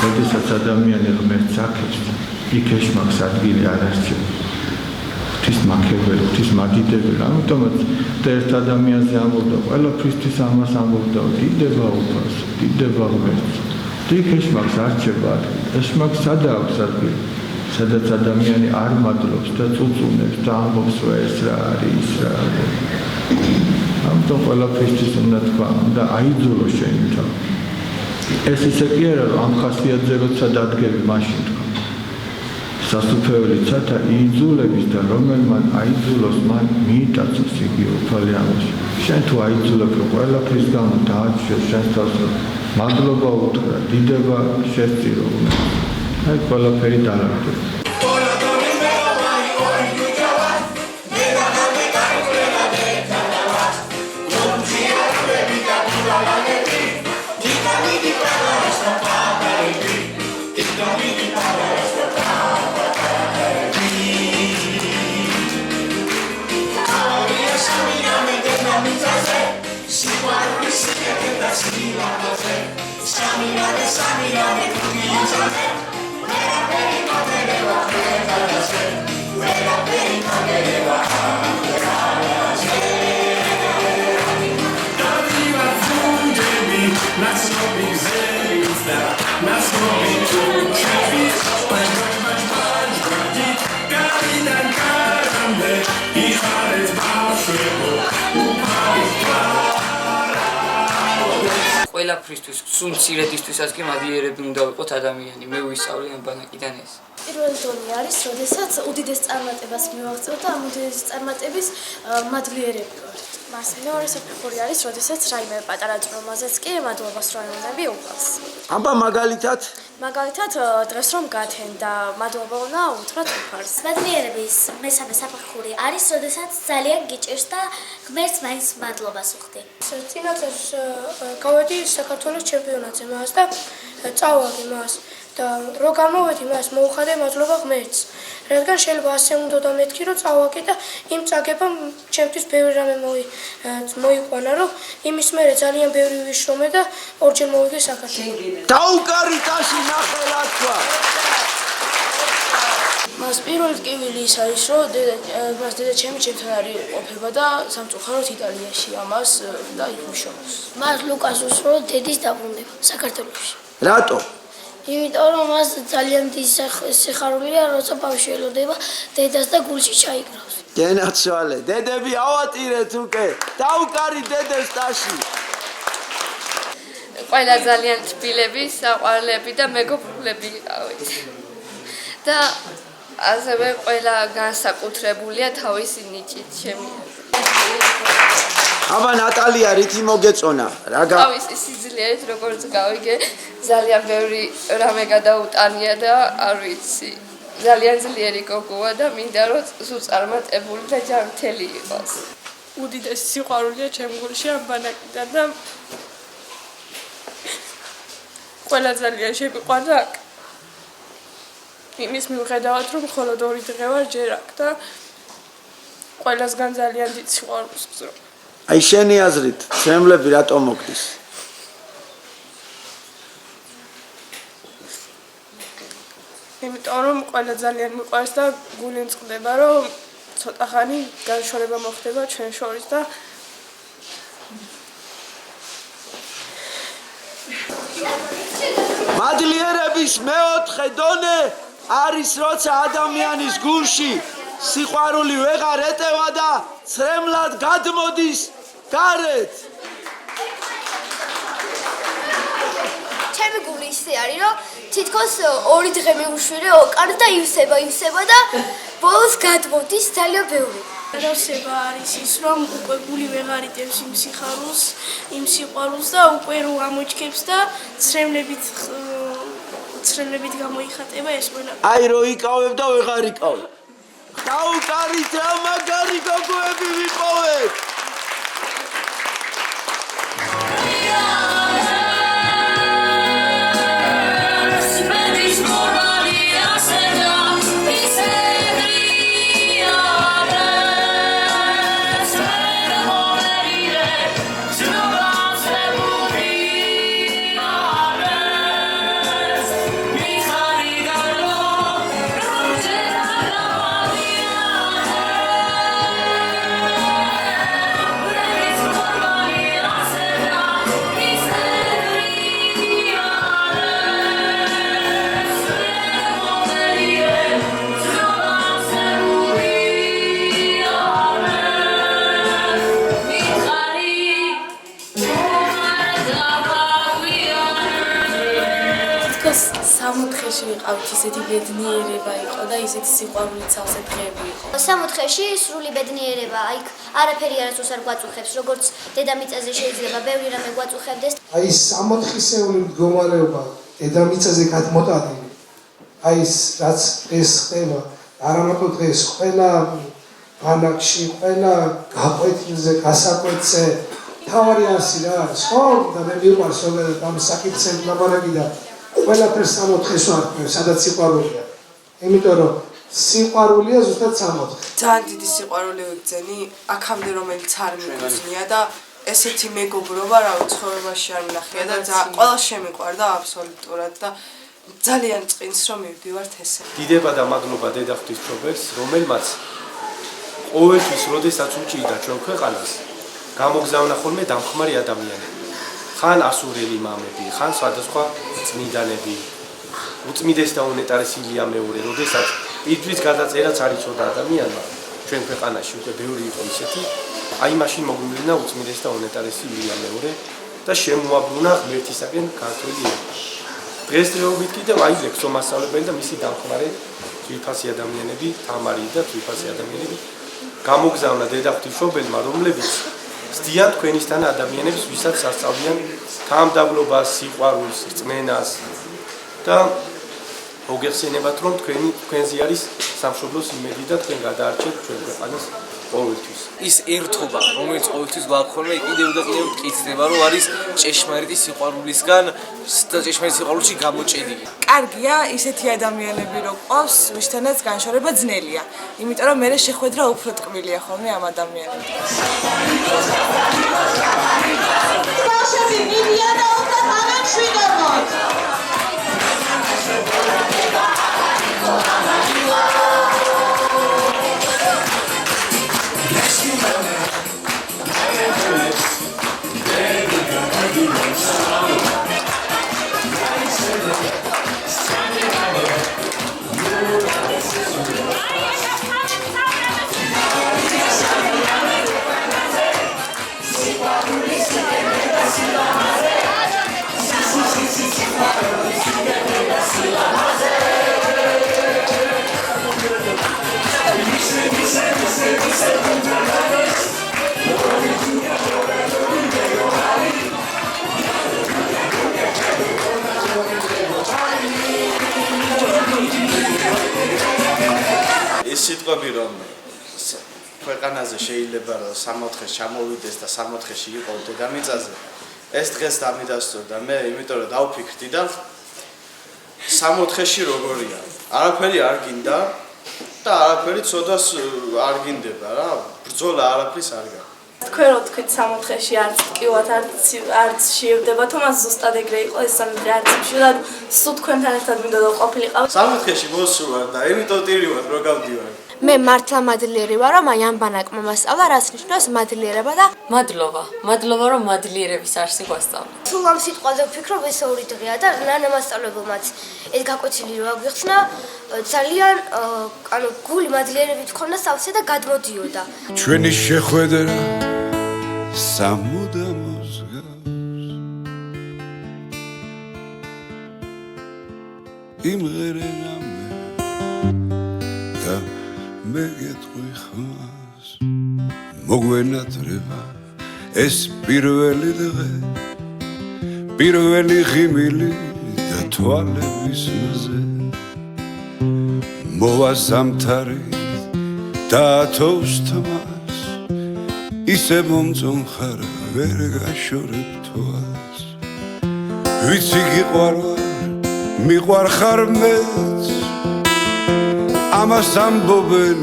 როდესაც ადამიანი ღმერთს აქებს, იქ ეშმაკს ადგილი არ არჩევს. ღვთის მაქებელი, ღვთის მაგიდებელი, ამიტომაც და ერთ ადამიანზე ამბობდა, ყველაფრისთვის ამას ამბობდა, დიდება უფალს, დიდება ღმერთს. იქ ეშმაკს არჩება ადგილი. ეშმაკს სადაა აქვს ადგილი, სადაც ადამიანი არ მადლობს და წუწუნებს და ამბობს, ეს რა არის, ის რა არის. ამიტომ ყველაფრისთვის უნდა თქვა და აიძულო შენი თავი. ეს ისე კი არა, რომ ამ ხასიათზე როცა დადგები, მაშინ თქვა. სასუფეველი ცათა იძულების და რომელმან აიძულოს, მან მიიტაცოს იგი უფალი ამაში. შენ თუ აიძულებ, რომ ყველაფრის გამო დააჩვენო შენს თავს, მადლობა უთხრა, დიდება შესწირო. აი ყველაფერი დაარღვია. ყველაფრისთვის, სულმცირედისთვისაც კი მადლიერები უნდა ვიყოთ ადამიანი. მე ვისწავლე ამ ბანაკიდან ეს. პირველი დონე არის, როდესაც უდიდეს წარმატებას მივაღწევ და ამ უდიდეს წარმატების მადლიერები ვარ. მას მეორე საფეხური არის, როდესაც რაიმე პატარა წრომაზეც კი მადლობას რო აიმზები უფალს. აბა მაგალითად დღეს რომ გათენ და მადლობა უნდა უთხრათ უფალს. მადლიერების მესამე საფეხური არის, როდესაც ძალიან გიჭირს და ღმერთს მაინც მადლობას უხდი. წინა წელს გავედი საქართველოს ჩემპიონატზე მას და წავაგე მას და რო გამოვედი მას მოუხადე მადლობა ღმერთს. რადგან შეიძლება ასე უნდა მეთქი რომ წავაგე და იმ წაგებამ ჩემთვის ბევრი რამე მოიყვანა რომ იმის მერე ძალიან ბევრი ვიშრომე და ორჯერ მოვიგე საქართველოს. დაუკარიტაში ნახე რა თქვა. მას პირველი ტკივილი ის არის რომ მას დედაჩემი ჩემთან არის ყოფება და სამწუხაროდ იტალიაში ამას და იქ ვიშრომობს. მას ლუკას უსწრო დედის დაბრუნება საქართველოში. რატო? იმიტომ რომ მას ძალიან დიდი სიხარულია, როცა ბავშვი ელოდება დედას და გულში ჩაიკრავს. გენაცვალე, დედები ავატირეთ უკვე. დაუკარით დედებს ტაში. ყველა ძალიან თბილები, საყვარლები და მეგობრები იყავით. და ასევე ყველა განსაკუთრებულია თავისი ნიჭით ჩემი. აბა ნატალია რითი მოგეწონა? თავისი სიძლიერით როგორც გავიგე, ძალიან ბევრი რამე გადაუტანია და არ ვიცი. ძალიან ძლიერი გოგოა და მინდა რომ სულ წარმატებული და ჯანმრთელი იყოს. უდიდესი სიყვარულია ჩემ გულში ამ ბანაკიდან და ყველა ძალიან შემიყვარდა აქ. იმის მიუხედავად რომ მხოლოდ 2 დღე ვარ ჯერ აქ და ყველასგან ძალიან დიდ სიყვარულს ვზრო. აი შენი აზრით, ცრემლები რატომ მოგდის? იმიტომ რომ ყველა ძალიან მიყვარს და გული მწყდება რომ ცოტა ხანი განშორება მოხდება ჩვენ შორის და მადლიერების მეოთხე დონე არის როცა ადამიანის გულში სიყვარული ვეღარ ეტევა და ცრემლად გადმოდის გარეთ. ჩემი გული ისე არის რომ თითქოს 2 დღე მივუშვირე ოკარ და ივსება და ბოლოს გადმოდის ძალიან ბევრი. გადავსება არის ის რომ უკვე გული ვეღარ იტევს იმ სიხარულს, იმ სიყვარულს და უკვე რო ამოჩქებს და ცრემლებით გამოიხატება ეს ყველა. აი რო იკავებ და ვეღარ იკავებ. დაუკარით რა მაგარი გოგოები ვიპოვეთ. თითქოს სამოთხეში ვიყავთ, ისეთი ბედნიერება იყო და ისეთი სიყვარულით სავსე დღეები იყო. სამოთხეში სრული ბედნიერება, იქ არაფერი არასდროს არ გვაწუხებს, როგორც დედამიწაზე შეიძლება ბევრი რამე გვაწუხებდეს. აი სამოთხისეული მდგომარეობა დედამიწაზე გადმოტანილი. აი რაც ეს ხდება, არამარტო დღეს ყველა ბანაკში, ყველა გაყვეთილზე, გასაკვეთზე თავარი ასი რა არის, ხო? და მე მიყვარს ზოგადად ამ საკითხზე ლაპარაკი და ყველაფერს სამოთხეს ვარქმევ, სადაც სიყვარულია. იმიტომ რომ სიყვარულია ზუსტად სამოთხე. ძალიან დიდი სიყვარული ვიგრძენი, აქამდე რომელიც არ მიგრძნია და ესეთი მეგობრობა რა ცხოვრებაში არ ვნახია და ყველა შემიყვარდა აბსოლუტურად და ძალიან წინს რომ მივდივართ ესე. დიდება და მადლობა დედა ღვთისმშობელს, რომელმაც ყოველთვის როდესაც უჭირდა ჩვენ ქვეყანას, გამოგზავნა ხოლმე დამხმარე ადამიანები. ხან ასურელი მამები, ხან სხვადასხვა წმინდანები. უწმიდეს და უნეტარესი ილია მეორე, როდესაც პირთვის გადაწერაც არ იცოდა ადამიანმა, ჩვენ ქვეყანაში უკვე ბევრი იყო ისეთი, აი მაშინ მოგვივლინა უწმიდეს და უნეტარესი ილია მეორე და შემოაბრუნა ღმერთისაკენ ქართველი ენა. დღესდღეობით კიდევ აი ლექსო მასწავლებელი და მისი დამხმარე ძვირფასი ადამიანები, თამარი და ძვირფასი ადამიანები გამოგზავნა დედა ღვთისმშობელმა, რომლებიც ზდიან თქვენისთან ადამიანებს, ვისაც ასწავლიან თამდაბლობას, სიყვარულს, რწმენას და მოგეხსენებათ, რომ თქვენზე არის სამშობლოს იმედი და თქვენ გადაარჩევთ ჩვენ ქვეყანას ყოველთვის. ის ერთობა, რომელიც ყოველთვის გვაქვს ხოლმე, კიდევ და კიდევ მტკიცდება, რომ არის ჭეშმარიტი სიყვარულისგან და ჭეშმარიტ სიყვარულში გამოჭედილი. კარგია ისეთი ადამიანები რო ყავს, ვისთანაც განშორება ძნელია. იმიტომ რომ მე შეხვედრა უფრო ტკბილია ხოლმე ამ ადამიანებთან. ბავშვები მიდიან და უკვე ხანად შვიდობთ. ეს სიტყვები რომ ქვეყანაზე შეიძლება რომ სამოთხე ჩამოვიდეს და სამოთხეში იყო დედამიწაზე ეს დღეს დამიდასწორდა მე იმიტომ რომ დავფიქრდი და სამოთხეში როგორია არაფერი არ გინდა და არაფერი ცოდვას არ გინდება რა ბრძოლა არაფრის არ გაქვს თქვენ რო თქვით სამოთხეში არც ტკივათ არც შეევდება თუმცა ზუსტად ეგრე იყო ეს სამი არც შეიძლება სულ თქვენთან ერთად მინდა და ყოფილიყავ სამოთხეში მოსულვარ და იმიტომ ტირივად რო გავდივარ მე მართლა მადლიერი ვარ რომ აი ამ ბანაკმა მასწავლა რაც ნიშნავს მადლიერება და მადლობა რომ მადლიერების არსი გვასწავლა სულ ამ სიტყვაზე ვფიქრობ ეს ორი დღეა და ნანამასწავლებელმაც ეს გაკვეთილი რო აგვიხსნა ძალიან ანუ გული მადლიერებით ქონდა სავსე და გადმოდიოდა ჩვენი შეხვედრა სამუდამოს გავს იმღერე რამე და მე გეტყვი ხმას მოგვენატრება ეს პირველი დღე პირველი ღიმილი და თვალების მზე მოვა ზამთარი და ათოვს თმას ისე მომწონხარ ვერ გაშორებ თვალს ვიცი გიყვარვარ მიყვარხარ მეც ამას ამბობენ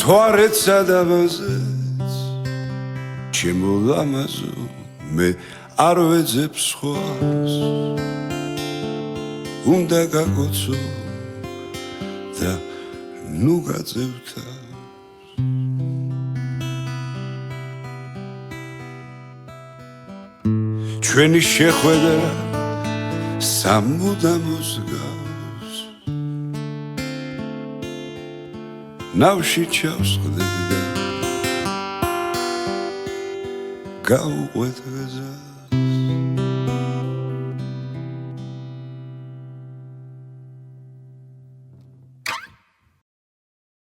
თვარეცსა და მაზეც ჩემო ლამაზო მე არ ვეძებ სხვას უნდა გაგოცო და ნუ გაძევთა ჩვენი შეხვედრა სამუდამოს გავს ნავში ჩავსხდები და გავუყვეთ გზას